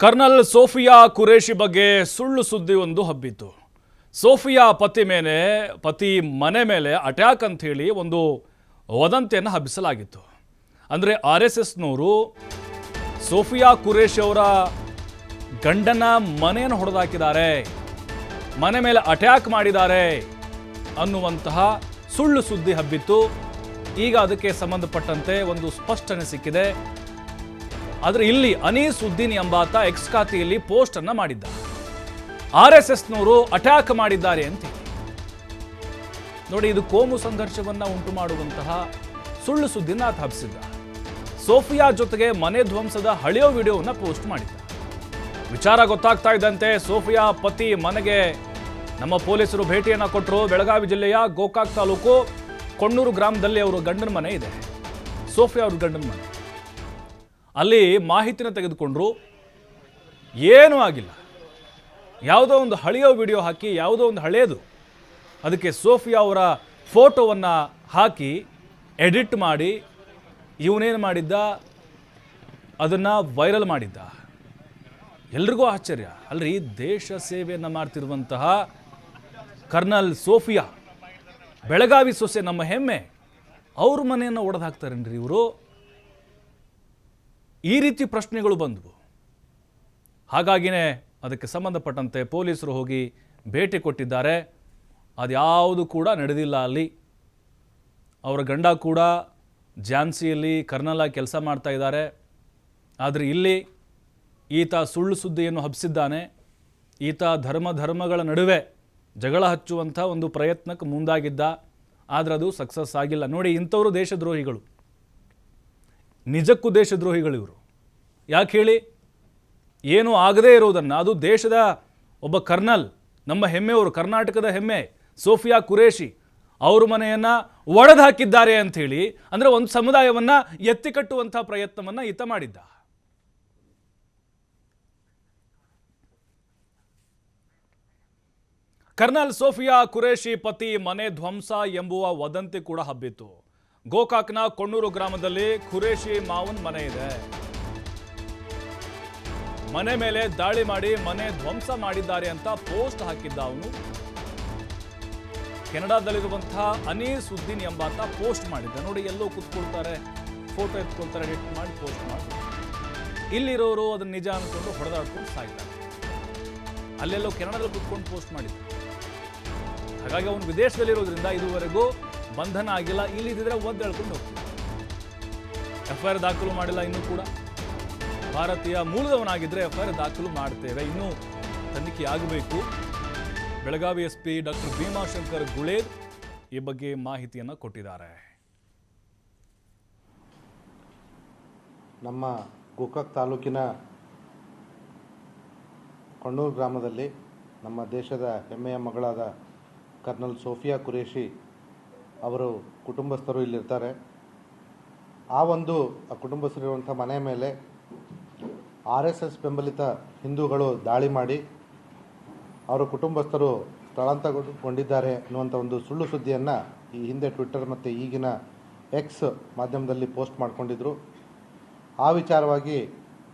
Kernel Sophia Qureshi ಬಗ್ಗೆ ಸುಳ್ಳು ಸುದ್ದಿ ಒಂದು ಹಬ್ಬಿತ್ತು. ಸೋಫಿಯಾ ಪತಿ ಮನೆ ಮೇಲೆ ಅಟ್ಯಾಕ್ ಅಂತ ಹೇಳಿ ಒಂದು ವದಂತಿಯನ್ನು ಹಬ್ಬಿಸಲಾಗಿತ್ತು. ಅಂದರೆ RSSನವರು ಸೋಫಿಯಾ ಕುರೇಶಿ ಅವರ ಗಂಡನ ಮನೆಯನ್ನು ಹೊಡೆದಾಕಿದ್ದಾರೆ, ಮನೆ ಮೇಲೆ ಅಟ್ಯಾಕ್ ಮಾಡಿದ್ದಾರೆ ಅನ್ನುವಂತಹ ಸುಳ್ಳು ಸುದ್ದಿ ಹಬ್ಬಿತ್ತು. ಈಗ ಅದಕ್ಕೆ ಸಂಬಂಧಪಟ್ಟಂತೆ ಒಂದು ಸ್ಪಷ್ಟನೆ ಸಿಕ್ಕಿದೆ. ಆದರೆ ಇಲ್ಲಿ ಅನೀಸ್ ಉದ್ದೀನ್ ಎಂಬಾತ ಎಕ್ಸ್ ಖಾತೆಯಲ್ಲಿ ಪೋಸ್ಟ್ ಅನ್ನ ಮಾಡಿದ್ದ. RSSನವರು ಅಟ್ಯಾಕ್ ಮಾಡಿದ್ದಾರೆ ಅಂತ ನೋಡಿ, ಇದು ಕೋಮು ಸಂಘರ್ಷವನ್ನ ಉಂಟು ಮಾಡುವಂತಹ ಸುಳ್ಳು ಸುದ್ದಿನ ಆತ ಹಬ್ಬಿಸಿದ್ದ. ಸೋಫಿಯಾ ಜೊತೆಗೆ ಮನೆ ಧ್ವಂಸದ ಹಳೆಯ ವಿಡಿಯೋವನ್ನ ಪೋಸ್ಟ್ ಮಾಡಿದ್ದ. ವಿಚಾರ ಗೊತ್ತಾಗ್ತಾ ಇದ್ದಂತೆ ಸೋಫಿಯಾ ಪತಿ ಮನೆಗೆ ನಮ್ಮ ಪೊಲೀಸರು ಭೇಟಿಯನ್ನ ಕೊಟ್ಟರು. ಬೆಳಗಾವಿ ಜಿಲ್ಲೆಯ ಗೋಕಾಕ್ ತಾಲೂಕು ಕೊಣ್ಣೂರು ಗ್ರಾಮದಲ್ಲಿ ಅವರ ಗಂಡನ ಮನೆ ಇದೆ. ಸೋಫಿಯಾ ಅವ್ರ ಗಂಡನ ಮನೆ, ಅಲ್ಲಿ ಮಾಹಿತಿನ ತೆಗೆದುಕೊಂಡ್ರು. ಏನೂ ಆಗಿಲ್ಲ. ಯಾವುದೋ ಒಂದು ಹಳೆಯ ವಿಡಿಯೋ ಹಾಕಿ, ಯಾವುದೋ ಒಂದು ಹಳೆಯದು, ಅದಕ್ಕೆ ಸೋಫಿಯಾ ಅವರ ಫೋಟೋವನ್ನು ಹಾಕಿ ಎಡಿಟ್ ಮಾಡಿ ಇವನೇನು ಮಾಡಿದ್ದ, ಅದನ್ನು ವೈರಲ್ ಮಾಡಿದ್ದ. ಎಲ್ರಿಗೂ ಆಶ್ಚರ್ಯ. ಅಲ್ರಿ, ದೇಶ ಸೇವೆಯನ್ನು ಮಾಡ್ತಿರುವಂತಹ ಕರ್ನಲ್ ಸೋಫಿಯಾ, ಬೆಳಗಾವಿ ಸೊಸೆ, ನಮ್ಮ ಹೆಮ್ಮೆ, ಅವ್ರ ಮನೆಯನ್ನು ಒಡೆದು ಹಾಕ್ತಾರೇನ್ರಿ ಇವರು? ಈ ರೀತಿ ಪ್ರಶ್ನೆಗಳು ಬಂದವು. ಹಾಗಾಗಿನೇ ಅದಕ್ಕೆ ಸಂಬಂಧಪಟ್ಟಂತೆ ಪೊಲೀಸರು ಹೋಗಿ ಭೇಟಿ ಕೊಟ್ಟಿದ್ದಾರೆ. ಅದ್ಯಾವುದು ಕೂಡ ನಡೆದಿಲ್ಲ ಅಲ್ಲಿ. ಅವರ ಗಂಡ ಕೂಡ ಝಾನ್ಸಿಯಲ್ಲಿ ಕರ್ನಲ್ ಆಗಿ ಕೆಲಸ ಮಾಡ್ತಾ ಇದ್ದಾರೆ. ಆದರೆ ಇಲ್ಲಿ ಈತ ಸುಳ್ಳು ಸುದ್ದಿಯನ್ನು ಹಬ್ಬಿಸಿದ್ದಾನೆ. ಈತ ಧರ್ಮಗಳ ನಡುವೆ ಜಗಳ ಹಚ್ಚುವಂಥ ಒಂದು ಪ್ರಯತ್ನಕ್ಕೆ ಮುಂದಾಗಿದ್ದ. ಆದರೆ ಅದು ಸಕ್ಸಸ್ ಆಗಿಲ್ಲ. ನೋಡಿ, ಇಂಥವರು ದೇಶದ್ರೋಹಿಗಳು, ನಿಜಕ್ಕೂ ದೇಶದ್ರೋಹಿಗಳು ಇವರು. ಯಾಕೆ ಹೇಳಿ? ಏನೂ ಆಗದೇ ಇರೋದನ್ನು, ಅದು ದೇಶದ ಒಬ್ಬ ಕರ್ನಲ್, ನಮ್ಮ ಹೆಮ್ಮೆಯವರು, ಕರ್ನಾಟಕದ ಹೆಮ್ಮೆ ಸೋಫಿಯಾ ಕುರೇಶಿ, ಅವ್ರ ಮನೆಯನ್ನು ಒಡೆದು ಹಾಕಿದ್ದಾರೆ ಅಂಥೇಳಿ, ಅಂದರೆ ಒಂದು ಸಮುದಾಯವನ್ನು ಎತ್ತಿಕಟ್ಟುವಂಥ ಪ್ರಯತ್ನವನ್ನು ಈತ ಮಾಡಿದ್ದ. ಕರ್ನಲ್ ಸೋಫಿಯಾ ಕುರೇಶಿ ಪತಿ ಮನೆ ಧ್ವಂಸ ಎಂಬುವ ವದಂತಿ ಕೂಡ ಹಬ್ಬಿತ್ತು. ಗೋಕಾಕ್ನ ಕೊಣ್ಣೂರು ಗ್ರಾಮದಲ್ಲಿ ಕುರೇಶಿ ಮಾವನ್ ಮನೆ ಇದೆ. ಮನೆ ಮೇಲೆ ದಾಳಿ ಮಾಡಿ ಮನೆ ಧ್ವಂಸ ಮಾಡಿದ್ದಾರೆ ಅಂತ ಪೋಸ್ಟ್ ಹಾಕಿದ್ದ ಅವನು. ಕೆನಡಾದಲ್ಲಿರುವಂತಹ ಅನೀಸ್ ಉದ್ದೀನ್ ಎಂಬಾತ ಪೋಸ್ಟ್ ಮಾಡಿದ್ದ. ನೋಡಿ, ಎಲ್ಲೋ ಕೂತ್ಕೊಳ್ತಾರೆ, ಫೋಟೋ ಎತ್ಕೊಳ್ತಾರೆ, ಎಡಿಟ್ ಮಾಡಿ ಪೋಸ್ಟ್ ಮಾಡಿ. ಇಲ್ಲಿರೋರು ಅದನ್ನ ನಿಜ ಅಂದ್ಕೊಂಡು ಹೊಡೆದಾಡ್ಕೊಂಡು ಸಾಯ್ತಾರೆ. ಅಲ್ಲೆಲ್ಲೋ ಕೆನಡಾದಲ್ಲಿ ಕೂತ್ಕೊಂಡು ಪೋಸ್ಟ್ ಮಾಡಿದ್ದ. ಹಾಗಾಗಿ ಅವನು ವಿದೇಶದಲ್ಲಿರೋದ್ರಿಂದ ಇದುವರೆಗೂ ಬಂಧನ ಆಗಿಲ್ಲ. ಇಲ್ಲಿದ್ದರೆ ಒದ್ದು ಹೇಳ್ಕೊಂಡು ಹೋಗ್ತೀವಿ. FIR ದಾಖಲು ಮಾಡಿಲ್ಲ ಇನ್ನೂ ಕೂಡ. ಭಾರತೀಯ ಮೂಲದವನಾಗಿದ್ದರೆ FIR ದಾಖಲು ಮಾಡ್ತೇವೆ. ಇನ್ನೂ ತನಿಖೆ ಆಗಬೇಕು. ಬೆಳಗಾವಿ SP ಡಾಕ್ಟರ್ ಭೀಮಾಶಂಕರ್ ಗುಳೇದ್ ಈ ಬಗ್ಗೆ ಮಾಹಿತಿಯನ್ನು ಕೊಟ್ಟಿದ್ದಾರೆ. ನಮ್ಮ ಗೋಕಾಕ್ ತಾಲೂಕಿನ ಕೊಣ್ಣೂರು ಗ್ರಾಮದಲ್ಲಿ ನಮ್ಮ ದೇಶದ ಹೆಮ್ಮೆಯ ಮಗಳಾದ ಕರ್ನಲ್ ಸೋಫಿಯಾ ಕುರೇಶಿ ಅವರು ಕುಟುಂಬಸ್ಥರು ಇಲ್ಲಿರ್ತಾರೆ. ಆ ಕುಟುಂಬಸ್ಥರಿರುವಂಥ ಮನೆ ಮೇಲೆ RSS ಬೆಂಬಲಿತ ಹಿಂದೂಗಳು ದಾಳಿ ಮಾಡಿ ಅವರ ಕುಟುಂಬಸ್ಥರು ಸ್ಥಳಾಂತರಗೊಂಡಿದ್ದಾರೆ ಅನ್ನುವಂಥ ಒಂದು ಸುಳ್ಳು ಸುದ್ದಿಯನ್ನು ಈ ಹಿಂದೆ ಟ್ವಿಟ್ಟರ್ ಮತ್ತು ಈಗಿನ X ಮಾಧ್ಯಮದಲ್ಲಿ ಪೋಸ್ಟ್ ಮಾಡಿಕೊಂಡಿದ್ರು. ಆ ವಿಚಾರವಾಗಿ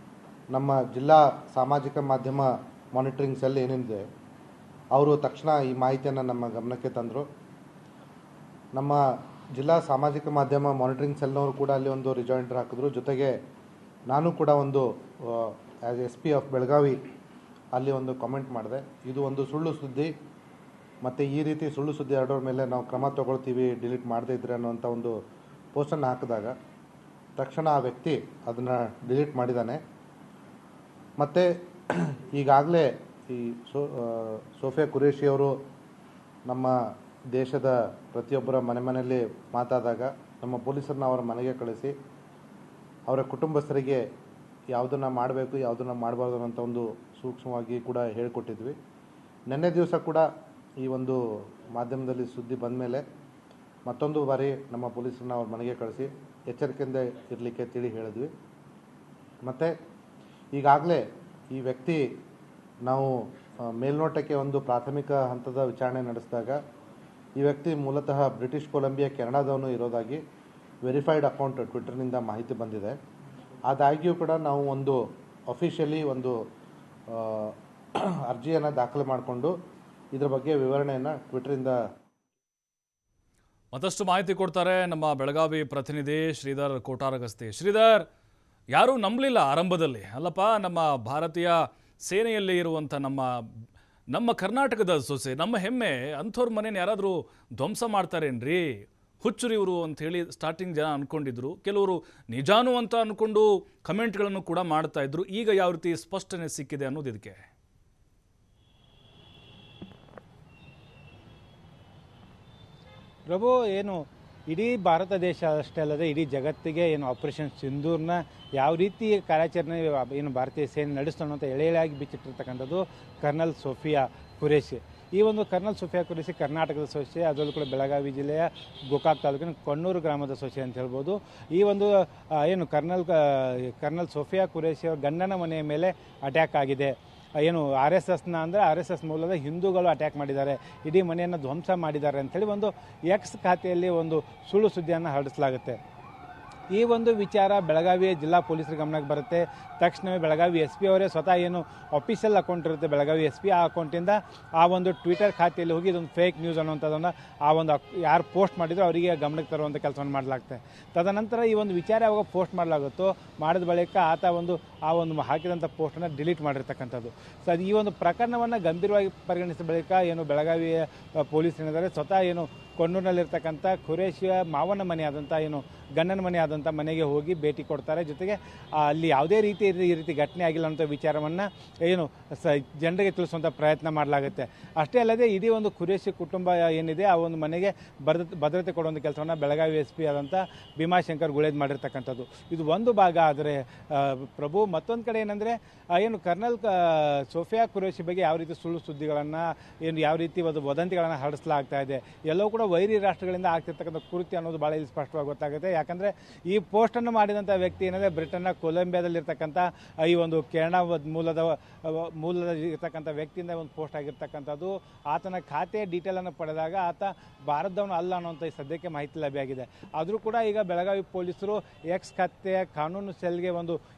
ನಮ್ಮ ಜಿಲ್ಲಾ ಸಾಮಾಜಿಕ ಮಾಧ್ಯಮ ಮಾನಿಟರಿಂಗ್ ಸೆಲ್ ಏನಿದೆ, ಅವರು ತಕ್ಷಣ ಈ ಮಾಹಿತಿಯನ್ನು ನಮ್ಮ ಗಮನಕ್ಕೆ ತಂದರು. ನಮ್ಮ ಜಿಲ್ಲಾ ಸಾಮಾಜಿಕ ಮಾಧ್ಯಮ ಮಾನಿಟರಿಂಗ್ ಸೆಲ್ನವರು ಕೂಡ ಅಲ್ಲಿ ಒಂದು ರಿಜಾಯಿಂಡರ್ ಹಾಕಿದ್ರು. ಜೊತೆಗೆ ನಾನು ಕೂಡ ಒಂದು ಆ್ಯಸ್ SP ಆಫ್ ಬೆಳಗಾವಿ ಅಲ್ಲಿ ಒಂದು ಕಾಮೆಂಟ್ ಮಾಡಿದೆ. ಇದು ಒಂದು ಸುಳ್ಳು ಸುದ್ದಿ, ಮತ್ತು ಈ ರೀತಿ ಸುಳ್ಳು ಸುದ್ದಿ ಹರಡೋರ ಮೇಲೆ ನಾವು ಕ್ರಮ ತಗೊಳ್ತೀವಿ, ಡಿಲೀಟ್ ಮಾಡದೇ ಇದ್ರೆ ಅನ್ನೋಂಥ ಒಂದು ಪೋಸ್ಟನ್ನು ಹಾಕಿದಾಗ ತಕ್ಷಣ ಆ ವ್ಯಕ್ತಿ ಅದನ್ನು ಡಿಲೀಟ್ ಮಾಡಿದ್ದಾನೆ. ಮತ್ತು ಈಗಾಗಲೇ ಈ ಸೋಫಿಯಾ ಕುರೇಶಿಯವರು ನಮ್ಮ ದೇಶದ ಪ್ರತಿಯೊಬ್ಬರ ಮನೆಯಲ್ಲಿ ಮಾತಾದಾಗ ನಮ್ಮ ಪೊಲೀಸರನ್ನ ಅವರ ಮನೆಗೆ ಕಳಿಸಿ ಅವರ ಕುಟುಂಬಸ್ಥರಿಗೆ ಯಾವುದನ್ನು ಮಾಡಬೇಕು, ಯಾವುದನ್ನು ಮಾಡಬಾರ್ದು ಅನ್ನೋಂಥ ಒಂದು ಸೂಕ್ಷ್ಮವಾಗಿ ಕೂಡ ಹೇಳಿಕೊಟ್ಟಿದ್ವಿ. ನಿನ್ನೆ ದಿವಸ ಕೂಡ ಈ ಒಂದು ಮಾಧ್ಯಮದಲ್ಲಿ ಸುದ್ದಿ ಬಂದ ಮೇಲೆ ಮತ್ತೊಂದು ಬಾರಿ ನಮ್ಮ ಪೊಲೀಸರನ್ನ ಅವ್ರ ಮನೆಗೆ ಕಳಿಸಿ ಎಚ್ಚರಿಕೆಯಿಂದ ಇರಲಿಕ್ಕೆ ತಿಳಿ ಹೇಳಿದ್ವಿ. ಮತ್ತು ಈಗಾಗಲೇ ಈ ವ್ಯಕ್ತಿ ನಾವು ಮೇಲ್ನೋಟಕ್ಕೆ ಒಂದು ಪ್ರಾಥಮಿಕ ಹಂತದ ವಿಚಾರಣೆ ನಡೆಸಿದಾಗ ಈ ವ್ಯಕ್ತಿ ಮೂಲತಃ ಬ್ರಿಟಿಷ್ ಕೊಲಂಬಿಯಾ ಕೆನಡಾದವನು ಇರೋದಾಗಿ ವೆರಿಫೈಡ್ ಅಕೌಂಟ್ ಟ್ವಿಟ್ಟರ್ನಿಂದ ಮಾಹಿತಿ ಬಂದಿದೆ. ಆದಾಗ್ಯೂ ಕೂಡ ನಾವು ಒಂದು ಅಫಿಷಿಯಲಿ ಒಂದು ಅರ್ಜಿಯನ್ನು ದಾಖಲೆ ಮಾಡಿಕೊಂಡು ಇದರ ಬಗ್ಗೆ ವಿವರಣೆಯನ್ನು ಟ್ವಿಟರಿಂದ ಮತ್ತಷ್ಟು ಮಾಹಿತಿ ಕೊಡ್ತಾರೆ ನಮ್ಮ ಬೆಳಗಾವಿ ಪ್ರತಿನಿಧಿ ಶ್ರೀಧರ್ ಕೋಟಾರಗಸ್ತಿ. ಶ್ರೀಧರ್, ಯಾರೂ ನಂಬಲಿಲ್ಲ ಆರಂಭದಲ್ಲಿ, ಅಲ್ಲಪ್ಪ ನಮ್ಮ ಭಾರತೀಯ ಸೇನೆಯಲ್ಲಿ ಇರುವಂಥ ನಮ್ಮ ಕರ್ನಾಟಕದ ಸೊಸೆ, ನಮ್ಮ ಹೆಮ್ಮೆ, ಅಂಥವ್ರ ಮನೇನ ಯಾರಾದರೂ ಧ್ವಂಸ ಮಾಡ್ತಾರೇನ್ರಿ, ಹುಚ್ಚುರಿ ಇವರು ಅಂಥೇಳಿ ಸ್ಟಾರ್ಟಿಂಗ್ ಜನ ಅಂದ್ಕೊಂಡಿದ್ರು. ಕೆಲವರು ನಿಜಾನು ಅಂತ ಅಂದ್ಕೊಂಡು ಕಮೆಂಟ್ಗಳನ್ನು ಕೂಡ ಮಾಡ್ತಾ ಇದ್ರು. ಈಗ ಯಾವ ರೀತಿ ಸ್ಪಷ್ಟನೆ ಸಿಕ್ಕಿದೆ ಅನ್ನೋದು ಇದಕ್ಕೆ. ಪ್ರಭು, ಏನು ಇಡೀ ಭಾರತ ದೇಶ ಅಷ್ಟೇ ಅಲ್ಲದೆ ಇಡೀ ಜಗತ್ತಿಗೆ ಏನು ಆಪರೇಷನ್ ಸಿಂಧೂರ್ನ ಯಾವ ರೀತಿ ಕಾರ್ಯಾಚರಣೆ ಏನು ಭಾರತೀಯ ಸೇನೆ ನಡೆಸ್ತಾನೋ ಅಂತ ಎಳೆಯಾಗಿ ಬಿಚ್ಚಿಟ್ಟಿರ್ತಕ್ಕಂಥದ್ದು ಕರ್ನಲ್ ಸೋಫಿಯಾ ಖುರೇಶಿ. ಈ ಒಂದು ಕರ್ನಲ್ ಸೋಫಿಯಾ ಖುರೇಶಿ ಕರ್ನಾಟಕದ ಸೊಸೆ, ಅದರಲ್ಲೂ ಕೂಡ ಬೆಳಗಾವಿ ಜಿಲ್ಲೆಯ ಗೋಕಾಕ್ ತಾಲೂಕಿನ ಕೊಣ್ಣೂರು ಗ್ರಾಮದ ಸೊಸೆ ಅಂತ ಹೇಳ್ಬೋದು. ಈ ಒಂದು ಏನು ಕರ್ನಲ್ ಸೋಫಿಯಾ ಖುರೇಶಿ ಅವರ ಗಂಡನ ಮನೆಯ ಮೇಲೆ ಅಟ್ಯಾಕ್ ಆಗಿದೆ. ಏನು ಆರ್ ಎಸ್ ಎಸ್ ಮೂಲದ ಹಿಂದೂಗಳು ಅಟ್ಯಾಕ್ ಮಾಡಿದ್ದಾರೆ, ಇಡೀ ಮನೆಯನ್ನು ಧ್ವಂಸ ಮಾಡಿದ್ದಾರೆ ಅಂಥೇಳಿ ಒಂದು ಎಕ್ಸ್ ಖಾತೆಯಲ್ಲಿ ಒಂದು ಸುಳ್ಳು ಸುದ್ದಿಯನ್ನು ಹರಡಿಸಲಾಗುತ್ತೆ. ಈ ಒಂದು ವಿಚಾರ ಬೆಳಗಾವಿಯ ಜಿಲ್ಲಾ ಪೊಲೀಸರ ಗಮನಕ್ಕೆ ಬರುತ್ತೆ. ತಕ್ಷಣವೇ ಬೆಳಗಾವಿ ಎಸ್ ಪಿ ಅವರೇ ಸ್ವತಃ ಏನು ಅಫಿಷಿಯಲ್ ಅಕೌಂಟ್ ಇರುತ್ತೆ ಬೆಳಗಾವಿ ಎಸ್ ಪಿ, ಆ ಅಕೌಂಟಿಂದ ಆ ಒಂದು ಟ್ವಿಟರ್ ಖಾತೆಯಲ್ಲಿ ಹೋಗಿ ಇದೊಂದು ಫೇಕ್ ನ್ಯೂಸ್ ಅನ್ನುವಂಥದ್ದನ್ನು ಆ ಒಂದು ಯಾರು ಪೋಸ್ಟ್ ಮಾಡಿದ್ರು ಅವರಿಗೆ ಗಮನಕ್ಕೆ ತರುವಂಥ ಕೆಲಸವನ್ನು ಮಾಡಲಾಗ್ತದೆ. ತದನಂತರ ಈ ಒಂದು ವಿಚಾರ ಯಾವಾಗ ಪೋಸ್ಟ್ ಮಾಡಲಾಗುತ್ತೋ ಮಾಡಿದ ಬಳಿಕ ಆತ ಆ ಒಂದು ಹಾಕಿದಂಥ ಪೋಸ್ಟನ್ನು ಡಿಲೀಟ್ ಮಾಡಿರ್ತಕ್ಕಂಥದ್ದು. ಸೊ ಈ ಒಂದು ಪ್ರಕರಣವನ್ನು ಗಂಭೀರವಾಗಿ ಪರಿಗಣಿಸಿದ ಬಳಿಕ ಏನು ಬೆಳಗಾವಿಯ ಪೊಲೀಸ್ ಏನಿದ್ದಾರೆ ಸ್ವತಃ ಏನು ಕೊಣ್ಣೂರಿನಲ್ಲಿರ್ತಕ್ಕಂಥ ಖುರೇಶಿಯ ಮಾವನ ಮನೆ ಆದಂಥ ಏನು ಗಂಡನ ಮನೆ ಆದಂಥ ಮನೆಗೆ ಹೋಗಿ ಭೇಟಿ ಕೊಡ್ತಾರೆ. ಜೊತೆಗೆ ಅಲ್ಲಿ ಯಾವುದೇ ರೀತಿ ಈ ರೀತಿ ಘಟನೆ ಆಗಿಲ್ಲ ಅನ್ನೋ ವಿಚಾರವನ್ನು ಏನು ಜನರಿಗೆ ತಿಳಿಸುವಂಥ ಪ್ರಯತ್ನ ಮಾಡಲಾಗುತ್ತೆ. ಅಷ್ಟೇ ಅಲ್ಲದೆ ಇಡೀ ಒಂದು ಖುರೇಶಿ ಕುಟುಂಬ ಏನಿದೆ ಆ ಒಂದು ಮನೆಗೆ ಭದ್ರತೆ ಕೊಡುವಂಥ ಕೆಲಸವನ್ನು ಬೆಳಗಾವಿ ಎಸ್ ಪಿ ಆದಂಥ ಭೀಮಾಶಂಕರ್ ಗುಳೇದ್ ಮಾಡಿರ್ತಕ್ಕಂಥದ್ದು. ಇದು ಒಂದು ಭಾಗ. ಆದರೆ ಪ್ರಭು, ಮತ್ತೊಂದು ಕಡೆ ಏನಂದರೆ ಏನು ಕರ್ನಲ್ ಸೋಫಿಯಾ ಖುರೇಶಿ ಬಗ್ಗೆ ಯಾವ ರೀತಿ ಸುಳ್ಳು ಸುದ್ದಿಗಳನ್ನು ಏನು ಯಾವ ರೀತಿ ಒಂದು ವದಂತಿಗಳನ್ನು ಹರಡಿಸಲಾಗ್ತಾ ಇದೆ, ಎಲ್ಲವೂ ಕೂಡ ವೈರಿ ರಾಷ್ಟ್ರಗಳಿಂದ ಆಗ್ತಿರ್ತಕ್ಕಂಥ ಕೃತ್ಯ ಅನ್ನೋದು ಭಾಳ ಇಲ್ಲಿ ಸ್ಪಷ್ಟವಾಗಿ ಗೊತ್ತಾಗುತ್ತೆ. ಯಾಕಂದರೆ ಈ ಪೋಸ್ಟನ್ನು ಮಾಡಿದಂಥ ವ್ಯಕ್ತಿ ಏನಿದೆ ಬ್ರಿಟನ್ನ ಕೊಲಂಬಿಯಾದಲ್ಲಿರ್ತಕ್ಕಂಥ ಈ ಒಂದು ಕೆನಡಾ ಮೂಲದ ಇರ್ತಕ್ಕಂಥ ವ್ಯಕ್ತಿಯಿಂದ ಒಂದು ಪೋಸ್ಟ್ ಆಗಿರ್ತಕ್ಕಂಥದ್ದು. ಆತನ ಖಾತೆ ಡೀಟೇಲನ್ನು ಪಡೆದಾಗ ಆತ ಭಾರತದವನು ಅಲ್ಲ ಅನ್ನೋಂಥ ಸದ್ಯಕ್ಕೆ ಮಾಹಿತಿ ಲಭ್ಯವಾಗಿದೆ. ಆದರೂ ಕೂಡ ಈಗ ಬೆಳಗಾವಿ ಪೊಲೀಸರು ಎಕ್ಸ್ ಖಾತೆಯ ಕಾನೂನು ಸೆಲ್ಗೆ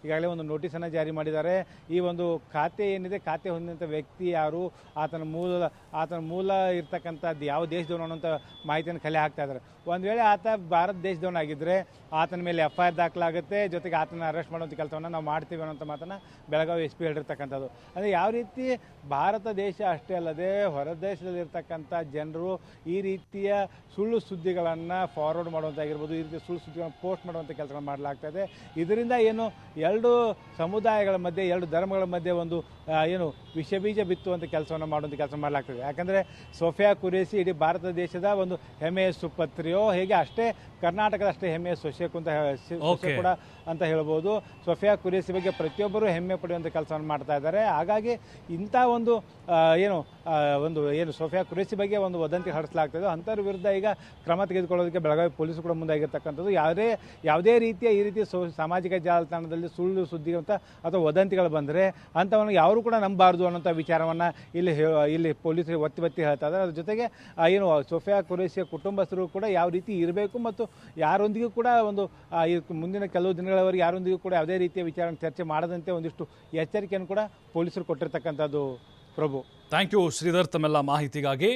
ಈಗಾಗಲೇ ಒಂದು ನೋಟಿಸನ್ನು ಜಾರಿ ಮಾಡಿದ್ದಾರೆ. ಈ ಒಂದು ಖಾತೆ ಏನಿದೆ, ಖಾತೆ ಹೊಂದಿದಂಥ ವ್ಯಕ್ತಿ ಯಾರು, ಆತನ ಮೂಲ ಇರ್ತಕ್ಕಂಥದ್ದು ಯಾವ ದೇಶದವನು ಅನ್ನೋಂಥ ಮಾಹಿತಿಯನ್ನು ಕಲೆ ಹಾಕ್ತಾ ಇದ್ದಾರೆ. ಒಂದು ವೇಳೆ ಆತ ಭಾರತ ದೇಶದವನಾಗಿದ್ದರೆ ಆತನ ಮೇಲೆ FIR ದಾಖಲಾಗುತ್ತೆ, ಜೊತೆಗೆ ಆತನ ಅರೆಸ್ಟ್ ಮಾಡುವಂಥ ಕೆಲಸವನ್ನು ನಾವು ಮಾಡ್ತೀವಿ ಅನ್ನೋಂಥ ಮಾತನ್ನು ಬೆಳಗಾವಿ ಎಸ್ ಪಿ ಹೇಳಿರ್ತಕ್ಕಂಥದ್ದು. ಅಂದರೆ ಯಾವ ರೀತಿ ಭಾರತ ದೇಶ ಅಷ್ಟೇ ಅಲ್ಲದೆ ಹೊರ ದೇಶದಲ್ಲಿರ್ತಕ್ಕಂಥ ಜನರು ಈ ರೀತಿಯ ಸುಳ್ಳು ಸುದ್ದಿಗಳನ್ನು ಫಾರ್ವರ್ಡ್ ಮಾಡುವಂತಾಗಿರ್ಬೋದು, ಈ ರೀತಿ ಸುಳ್ಳು ಸುದ್ದಿಗಳನ್ನು ಪೋಸ್ಟ್ ಮಾಡುವಂಥ ಕೆಲಸಗಳನ್ನು ಮಾಡಲಾಗ್ತದೆ. ಇದರಿಂದ ಏನು ಎರಡು ಸಮುದಾಯಗಳ ಮಧ್ಯೆ, ಎರಡು ಧರ್ಮಗಳ ಮಧ್ಯೆ ಒಂದು ಏನು ವಿಷಬೀಜ ಬಿತ್ತುವಂಥ ಕೆಲಸವನ್ನು ಮಾಡುವಂಥ ಕೆಲಸ ಮಾಡಲಾಗ್ತದೆ. ಯಾಕಂದರೆ ಸೋಫಿಯಾ ಖುರೇಶಿ ಇಡೀ ಭಾರತ ದೇಶದ ಒಂದು ಹೆಮ್ಮೆಯ ಸುಪುತ್ರಿಯೋ, ಹೇಗೆ ಅಷ್ಟೇ ಕರ್ನಾಟಕದ ಅಷ್ಟೇ ಹೆಮ್ಮೆಯ ಸೊಸೆ ಕೂಡ ಅಂತ ಹೇಳ್ಬೋದು. ಸೋಫಿಯಾ ಖುರೇಶಿ ಬಗ್ಗೆ ಪ್ರತಿಯೊಬ್ಬರು ಹೆಮ್ಮೆ ಪಡೆಯುವಂಥ ಕೆಲಸವನ್ನು ಮಾಡ್ತಾ ಇದ್ದಾರೆ. ಹಾಗಾಗಿ ಇಂಥ ಒಂದು ಸೋಫಿಯಾ ಖುರೇಶಿ ಬಗ್ಗೆ ಒಂದು ವದಂತಿ ಹರಡಿಸಲಾಗ್ತದೆ. ಅಂಥವ್ರ ವಿರುದ್ಧ ಈಗ ಕ್ರಮ ತೆಗೆದುಕೊಳ್ಳೋದಕ್ಕೆ ಬೆಳಗಾವಿ ಪೊಲೀಸರು ಕೂಡ ಮುಂದಾಗಿರ್ತಕ್ಕಂಥದ್ದು. ಯಾವುದೇ ರೀತಿಯ ಈ ರೀತಿ ಸಾಮಾಜಿಕ ಜಾಲತಾಣದಲ್ಲಿ ಸುಳ್ಳು ಸುದ್ದಿ ಅಂತ ಅಥವಾ ವದಂತಿಗಳು ಬಂದರೆ ಅಂಥವನ್ನು ಯಾರು ಕೂಡ ನಂಬಬಾರ್ದು ಅನ್ನೋಂಥ ವಿಚಾರವನ್ನು ಇಲ್ಲಿ ಪೊಲೀಸರು ಒತ್ತಿ ಹೇಳ್ತಾ ಇದ್ದಾರೆ. ಅದ್ರ ಜೊತೆಗೆ ಏನು ಸೋಫಿಯಾ ಖುರೇಶಿಯ ಕುಟುಂಬಸ್ಥರು ಕೂಡ ಯಾವ ರೀತಿ ಇರಬೇಕು ಮತ್ತು ಯಾರೊಂದಿಗೂ ಕೂಡ ಒಂದು ಮುಂದಿನ ಕೆಲವು ದಿನಗಳವರೆಗೆ ಯಾರೊಂದಿಗೂ ಕೂಡ ಯಾವುದೇ ರೀತಿಯ ವಿಚಾರ ಚರ್ಚೆ ಮಾಡದಂತೆ ಒಂದಿಷ್ಟು ಎಚ್ಚರಿಕೆಯನ್ನು ಕೂಡ ಪೊಲೀಸರು ಕೊಟ್ಟಿರ್ತಕ್ಕಂಥದ್ದು. ಪ್ರಭು, ಥ್ಯಾಂಕ್ ಯು ಶ್ರೀಧರ್ ತಮ್ಮೆಲ್ಲ ಮಾಹಿತಿಗಾಗಿ.